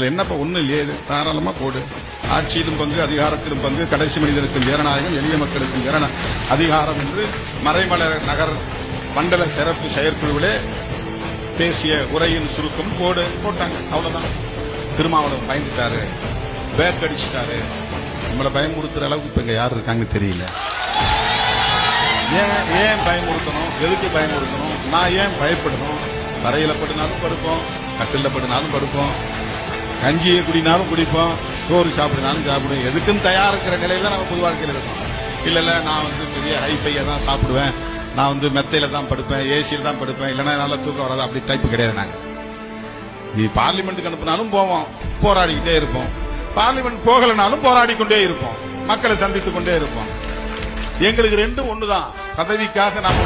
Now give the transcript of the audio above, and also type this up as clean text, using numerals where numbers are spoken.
என்னப்பா ஒண்ணு இல்லையே, தாராளமா போடு. ஆட்சியிலும் பங்கு, அதிகாரத்திலும் பங்கு, கடைசி மனிதனுக்கும் ஜனநாயகம், எளிய மக்களுக்கும் அதிகாரம் என்று மறைமலர் நகர் மண்டல சிறப்பு செயற்குழுவிலே பேசிய உரையின் சுருக்கம் போட்டாங்க. அவ்வளவுதான். திருமாவளவன் பயந்துட்டாரு, பேக் அடிச்சுட்டாரு. நம்மளை பயமுறுத்துற அளவுக்கு இப்ப இங்க யாரு இருக்காங்கன்னு தெரியல. ஏன் பயமுறுத்தணும்? எதுக்கு பயமுறுத்தணும்? நான் ஏன் பயப்படணும்? தரையில படுனாலும் படுப்போம், கட்டில படுனாலும் படுப்போம், கஞ்சியை குடினாலும் குடிப்போம், சோறு சாப்பிடுனாலும் சாப்பிடுவோம். எதுக்கும் தயாரிக்கிற நிலையில தான் நம்ம பொது வாழ்க்கையில் இருக்கோம். இல்ல நான் பெரிய ஹைஃபையா தான் சாப்பிடுவேன், நான் மெத்தையில தான் படுப்பேன், ஏசியில தான் படுப்பேன், இல்லைன்னா நல்லா தூக்கம் வராது, அப்படி டைப் கிடையாது. நாங்க நீ பார்லிமெண்ட்டுக்கு அனுப்பினாலும் போவோம், போராடிக்கிட்டே இருப்போம். பார்லிமெண்ட் போகலனாலும் போராடி கொண்டே இருப்போம், மக்களை சந்தித்துக் கொண்டே இருப்போம். எங்களுக்கு ரெண்டும் ஒண்ணுதான். பதவிக்காக நாம